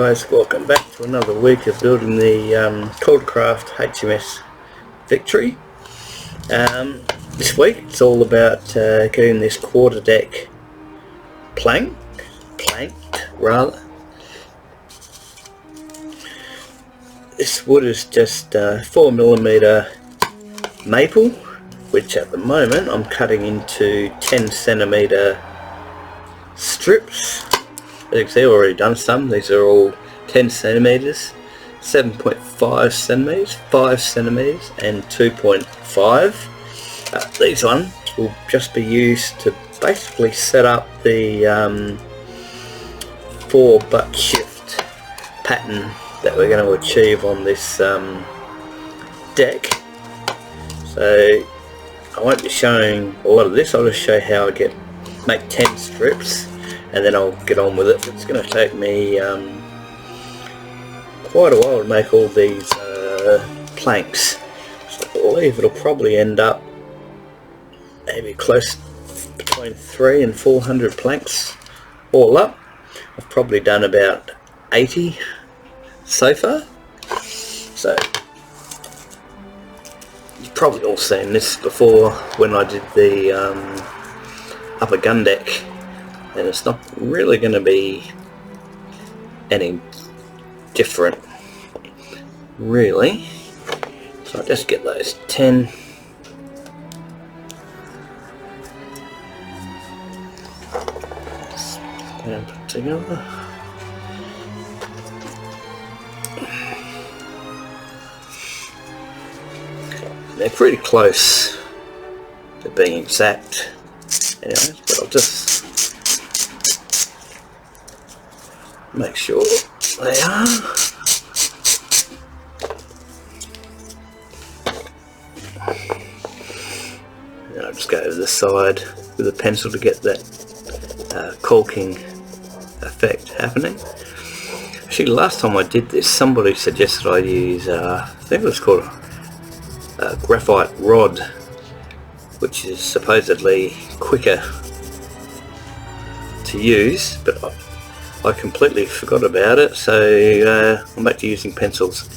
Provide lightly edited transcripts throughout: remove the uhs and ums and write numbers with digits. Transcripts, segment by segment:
guys, welcome back to another week of building the Caldercraft HMS Victory. This week it's all about getting this quarter deck planked rather. This wood is just 4mm maple, which at the moment I'm cutting into 10cm strips. As you can see, I've already done some. These are all 10cm, 7.5 centimeters, 5 centimeters, and 2.5. These ones will just be used to basically set up the 4-butt shift pattern that we're going to achieve on this deck. So I won't be showing a lot of this. I'll just show how I make 10 strips, and then I'll get on with it. It's going to take me quite a while to make all these planks. So I believe it'll probably end up maybe close between 300 and 400 planks all up. I've probably done about 80 so far. So you've probably all seen this before when I did the upper gun deck, and it's not really going to be any different really. So I'll just get those 10 and put together. They're pretty close to being exact anyways, but I'll just make sure they are. And I'll just go over the side with a pencil to get that caulking effect happening. Actually, last time I did this, somebody suggested I use, I think it was called a graphite rod, which is supposedly quicker to use, but I completely forgot about it, so I'm back to using pencils.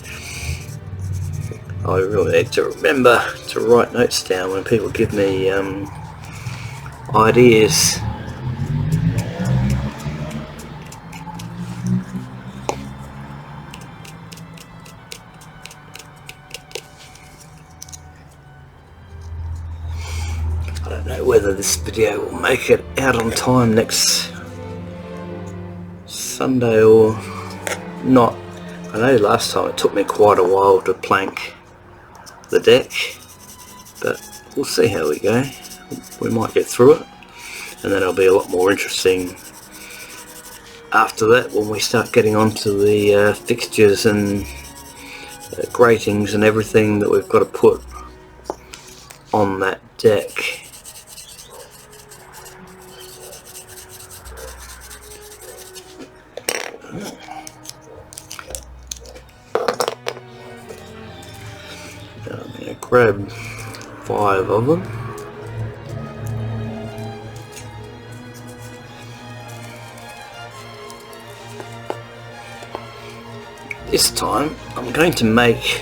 I really need to remember to write notes down when people give me ideas. I don't know whether this video will make it out on time next Sunday or not. I know last time it took me quite a while to plank the deck, but we'll see how we go. We might get through it, and then it'll be a lot more interesting after that when we start getting onto the fixtures and gratings and everything that we've got to put on that deck. I'm going to grab 5 of them. This time I'm going to make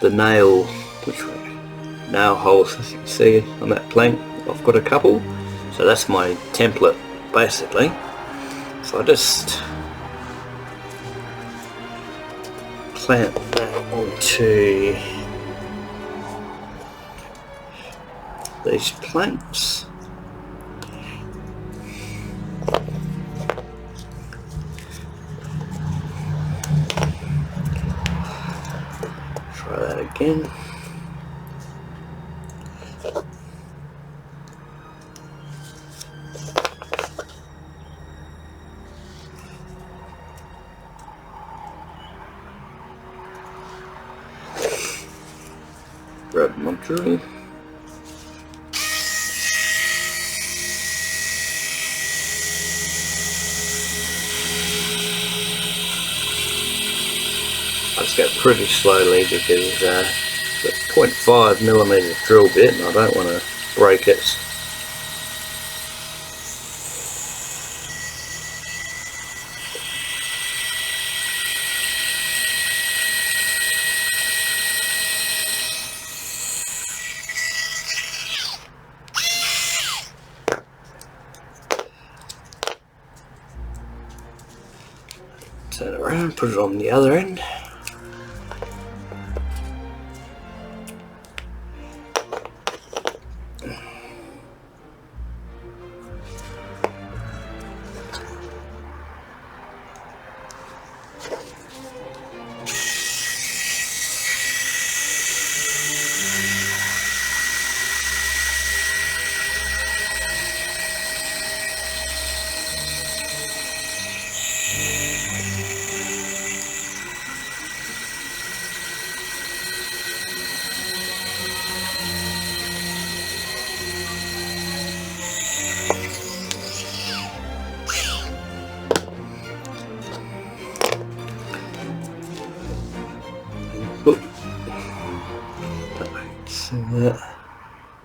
the nail holes, as you can see on that plank. I've got a couple, so that's my template basically. So I just clamp that onto these planks. Try that again. Grab my drill. I just go pretty slowly because it's a 0.5mm drill bit and I don't want to break it. around, put it on the other end.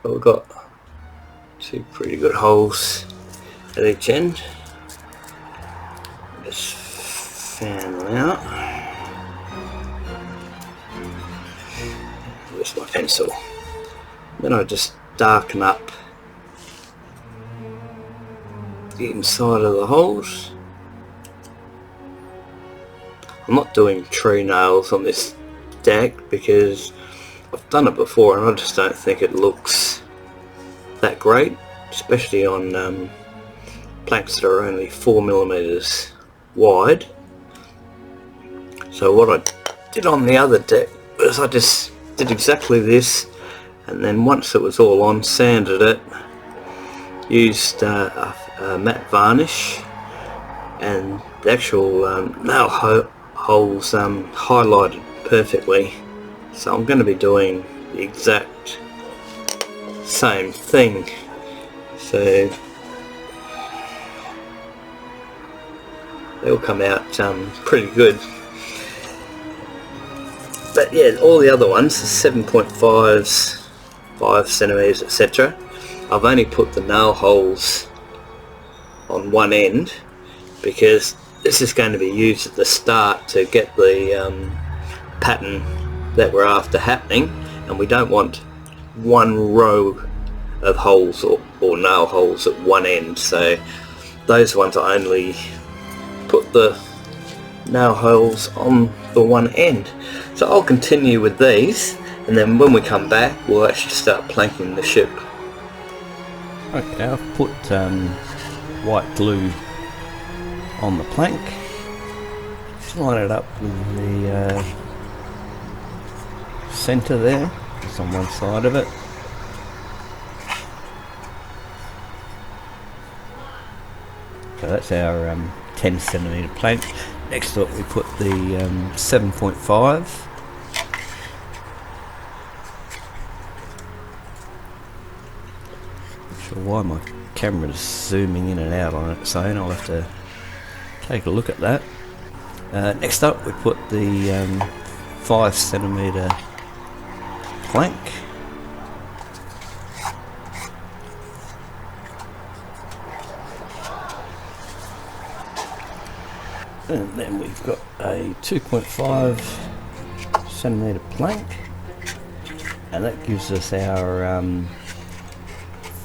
But we've got two pretty good holes at each end. Just fan them out. Where's my pencil? Then I just darken up the inside of the holes. I'm not doing tree nails on this deck because I've done it before and I just don't think it looks that great, especially on planks that are only 4mm wide. So what I did on the other deck was I just did exactly this, and then once it was all on, sanded it, used a matte varnish, and the actual nail holes highlighted perfectly. So I'm going to be doing the exact same thing. So they'll come out pretty good. But yeah, all the other ones, the 7.5s, 5cm, etc. I've only put the nail holes on one end because this is going to be used at the start to get the pattern that we're after happening, and we don't want one row of holes or nail holes at one end. So those ones I only put the nail holes on the one end. So I'll continue with these, and then when we come back we'll actually start planking the ship. Okay, I've put white glue on the plank. Just line it up with the centre there, just on one side of it. So that's our 10cm plank. Next up we put the 7.5. Not sure why my camera's zooming in and out on it, so I'll have to take a look at that. Next up we put the 5cm plank. And then we've got a 2.5cm plank, and that gives us our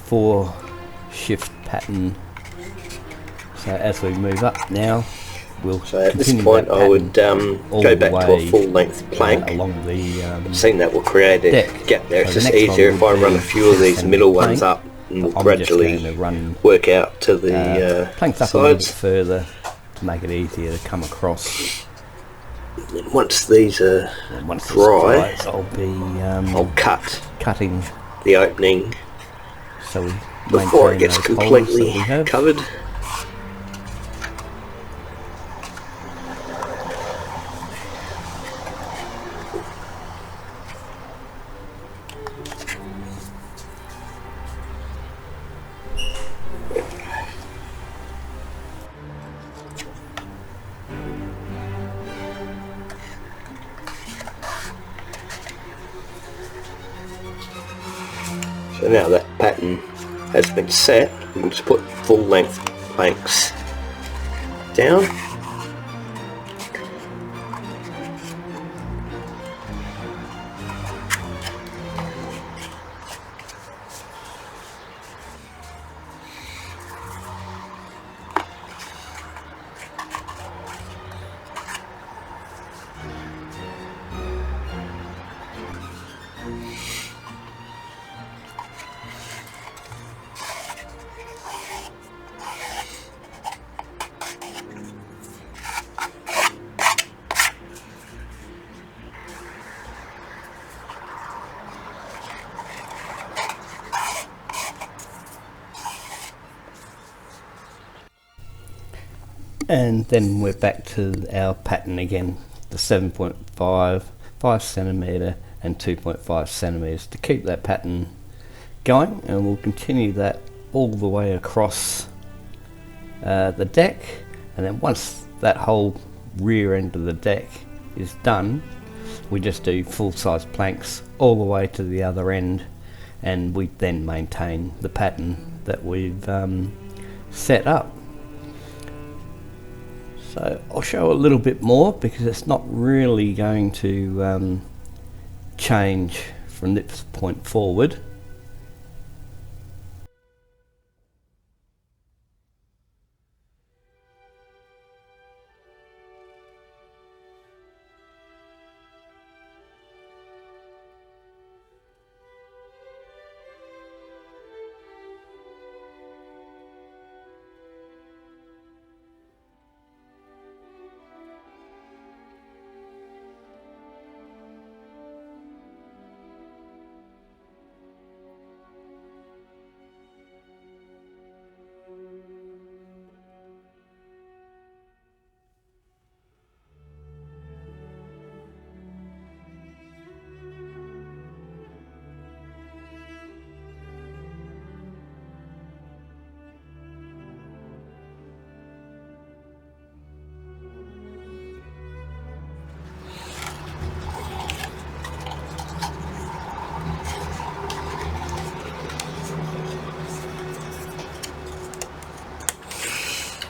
4 shift pattern. So as we move up now, we'll so at this point I would go back to a full length plank. Along the seeing that will create a gap there. It's just easier if I run a few of these middle ones up, and we'll gradually work out to the planks up sides. a little bit further to make it easier to come across. And once these are dry, I'll cut cutting the opening so we before it gets completely covered. So now that pattern has been set, we can just put full length planks down. And then we're back to our pattern again, the 7.5, 5 centimetre and 2.5 centimetres to keep that pattern going, and we'll continue that all the way across the deck. And then once that whole rear end of the deck is done, we just do full-size planks all the way to the other end, and we then maintain the pattern that we've set up. So I'll show a little bit more because it's not really going to change from this point forward.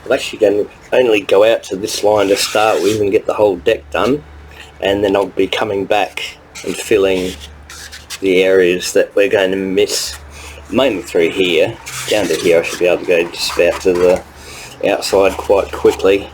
I'm actually going to only go out to this line to start with and get the whole deck done, and then I'll be coming back and filling the areas that we're going to miss, mainly through here. Down to here I should be able to go just about to the outside quite quickly.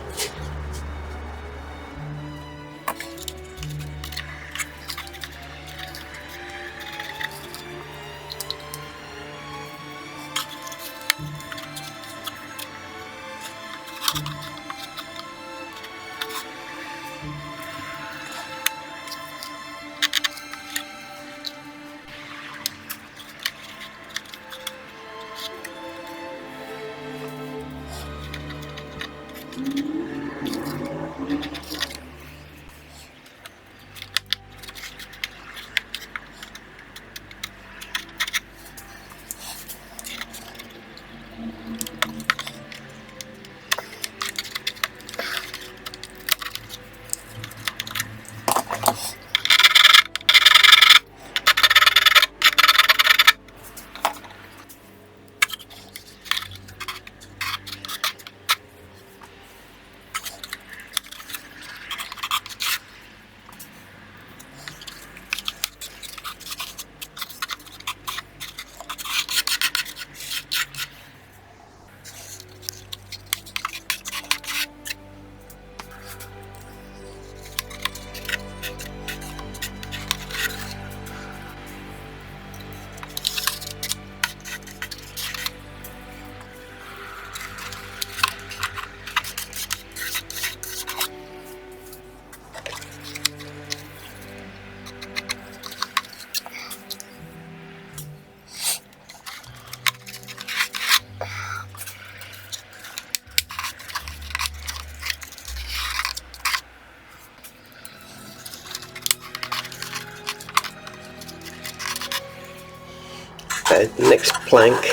Okay, the next plank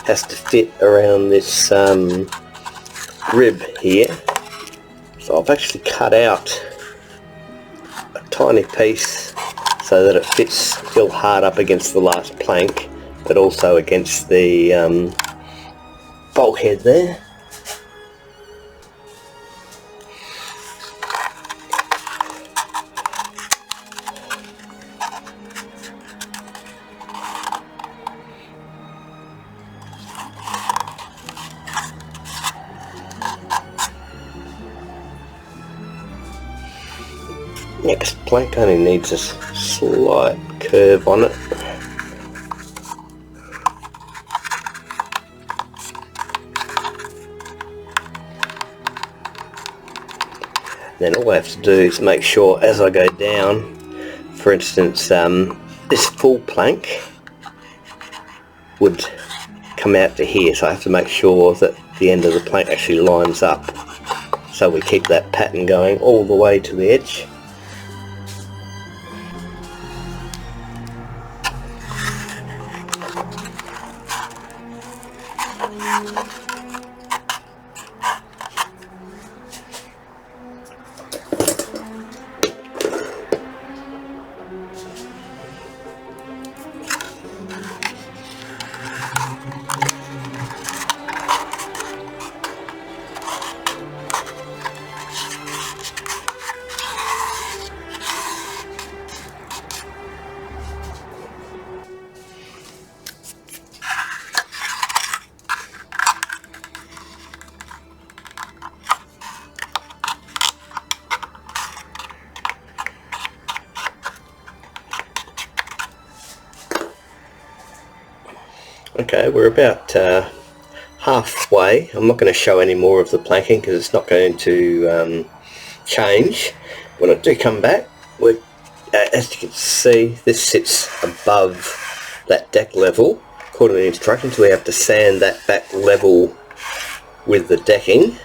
has to fit around this rib here, so I've actually cut out a tiny piece so that it fits still hard up against the last plank, but also against the bulkhead there. Next plank only needs a slight curve on it. Then all I have to do is make sure as I go down, for instance, this full plank would come out to here, so I have to make sure that the end of the plank actually lines up, so we keep that pattern going all the way to the edge. Okay, we're about halfway. I'm not going to show any more of the planking because it's not going to change. When I do come back, as you can see, this sits above that deck level. According to the instructions, we have to sand that back level with the decking,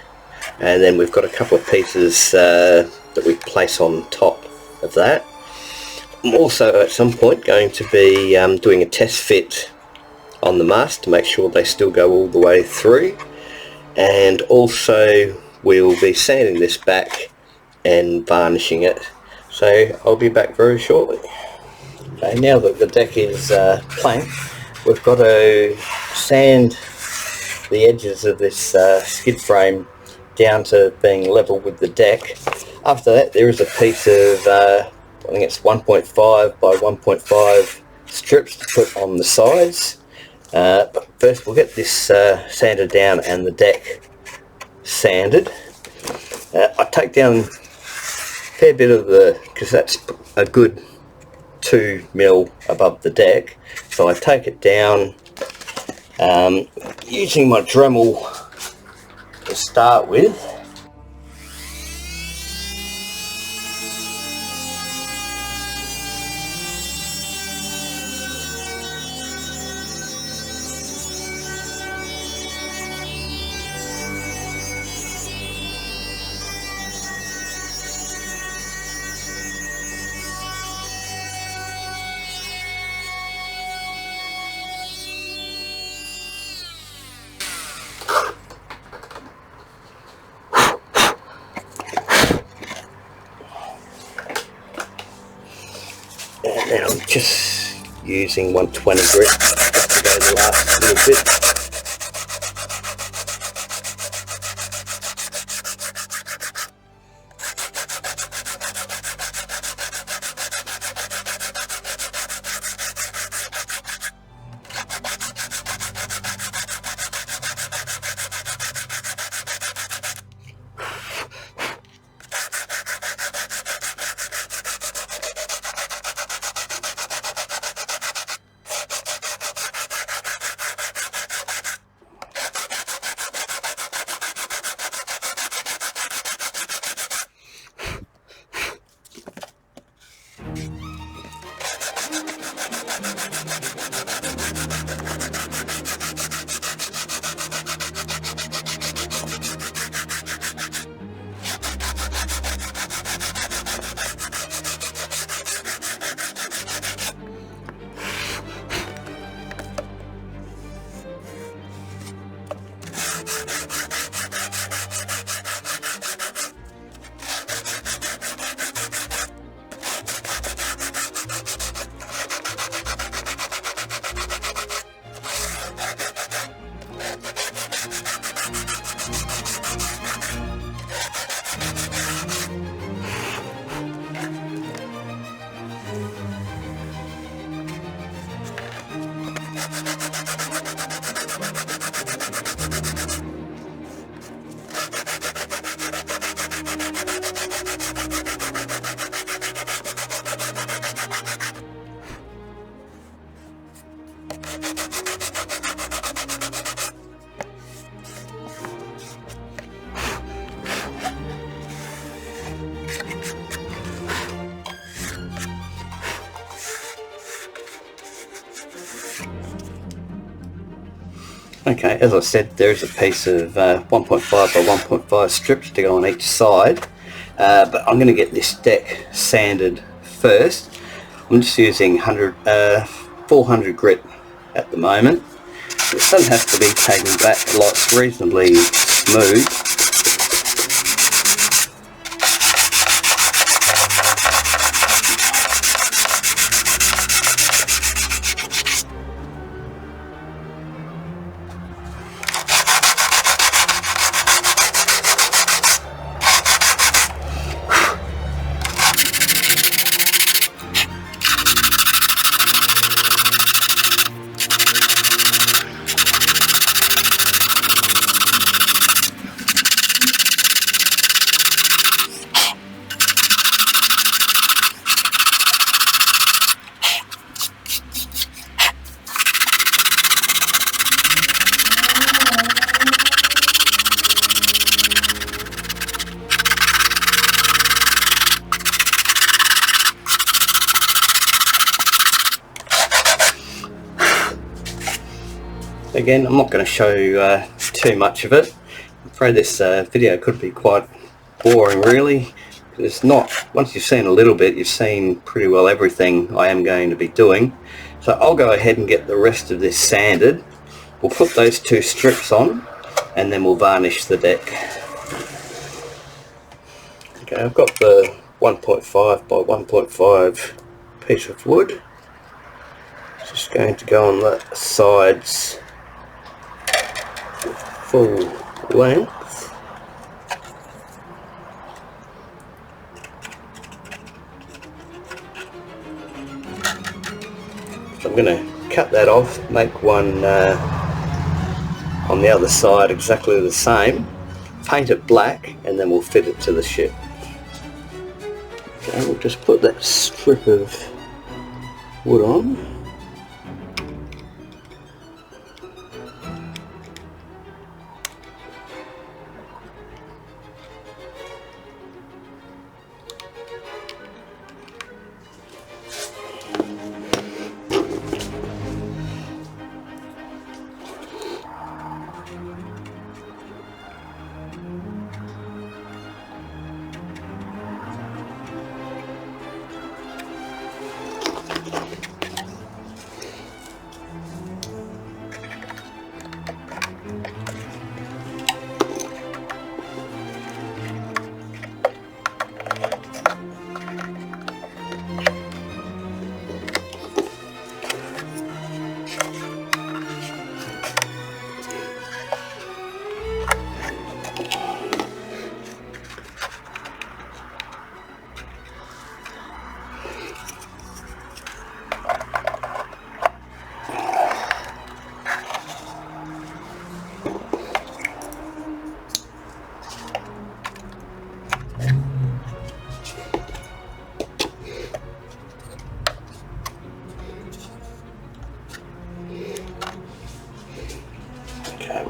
and then we've got a couple of pieces that we place on top of that. I'm also at some point going to be doing a test fit on the mast to make sure they still go all the way through, and also we'll be sanding this back and varnishing it, so I'll be back very shortly. Okay, now that the deck is planked, we've got to sand the edges of this skid frame down to being level with the deck. After that, there is a piece of I think it's 1.5 by 1.5 strips to put on the sides. But first we'll get this sanded down and the deck sanded. I take down a fair bit of because that's a good 2 mil above the deck, so I take it down using my Dremel to start with. And then I'm just using 120 grit just to go the last little bit. Okay, as I said, there's a piece of 1.5 by 1.5 strips to go on each side, but I'm going to get this deck sanded first. I'm just using 400 grit at the moment. It doesn't have to be taken back, like it's reasonably smooth. Again, I'm not going to show you too much of it. I'm afraid this video could be quite boring really. It's not, once you've seen a little bit, you've seen pretty well everything I am going to be doing. So I'll go ahead and get the rest of this sanded. We'll put those 2 strips on and then we'll varnish the deck. Okay, I've got the 1.5 by 1.5 piece of wood. Just going to go on the sides full length. So I'm going to cut that off, make one on the other side exactly the same, paint it black, and then we'll fit it to the ship. Okay, we'll just put that strip of wood on.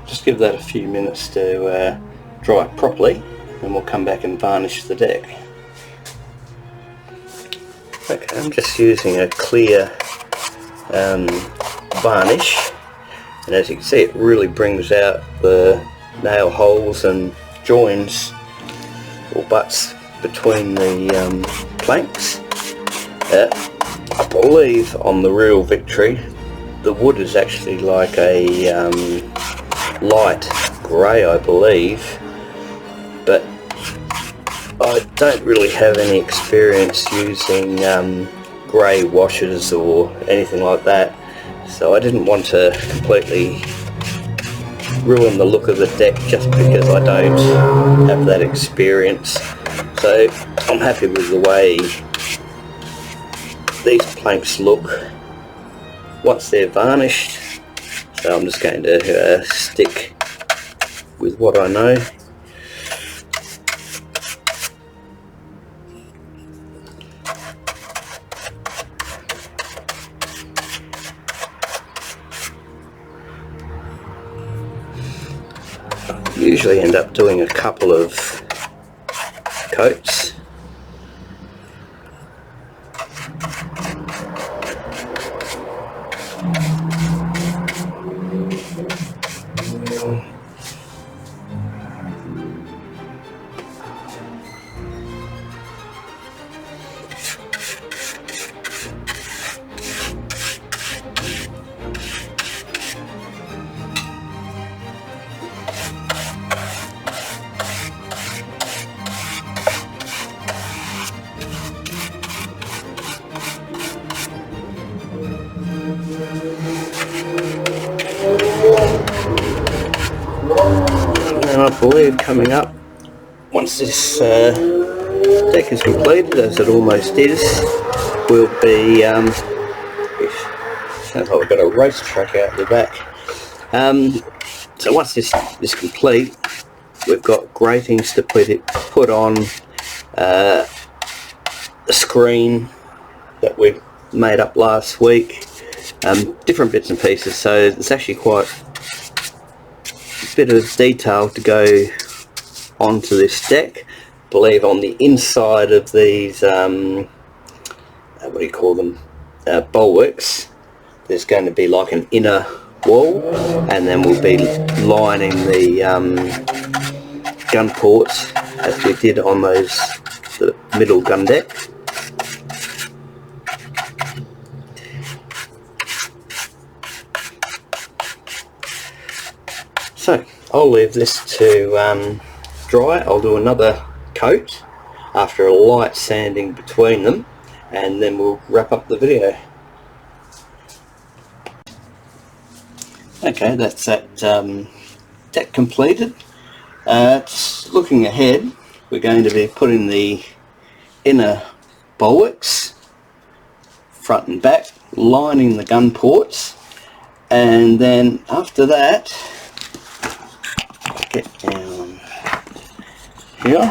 Just give that a few minutes to dry properly, and we'll come back and varnish the deck. Okay, I'm just using a clear varnish, and as you can see, it really brings out the nail holes and joins or butts between the planks. I believe on the real Victory the wood is actually like a light grey, I believe, but I don't really have any experience using grey washes or anything like that, so I didn't want to completely ruin the look of the deck just because I don't have that experience. So I'm happy with the way these planks look once they're varnished. So I'm just going to stick with what I know. usually end up doing a couple of coats. And I believe coming up, once this deck is completed, as it almost is, we'll be, sounds like we've got a race track out the back. So once this is complete, we've got gratings to put on the screen that we made up last week, different bits and pieces, so there's actually quite a bit of detail to go onto this deck. I believe on the inside of these what do you call them, bulwarks, there's going to be like an inner wall, and then we'll be lining the gun ports as we did on the middle gun deck. So I'll leave this to dry. I'll do another coat after a light sanding between them, and then we'll wrap up the video. Okay, that's that deck completed. Just looking ahead, we're going to be putting the inner bulwarks front and back, lining the gun ports, and then after that, get down here,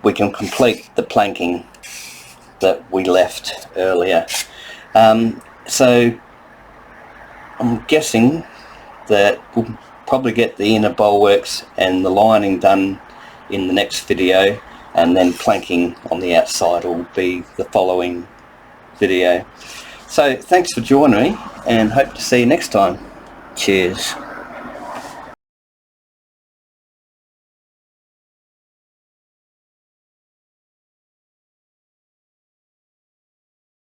we can complete the planking that we left earlier. So I'm guessing that we'll probably get the inner bulwarks and the lining done in the next video, and then planking on the outside will be the following video. So thanks for joining me, and hope to see you next time. Cheers.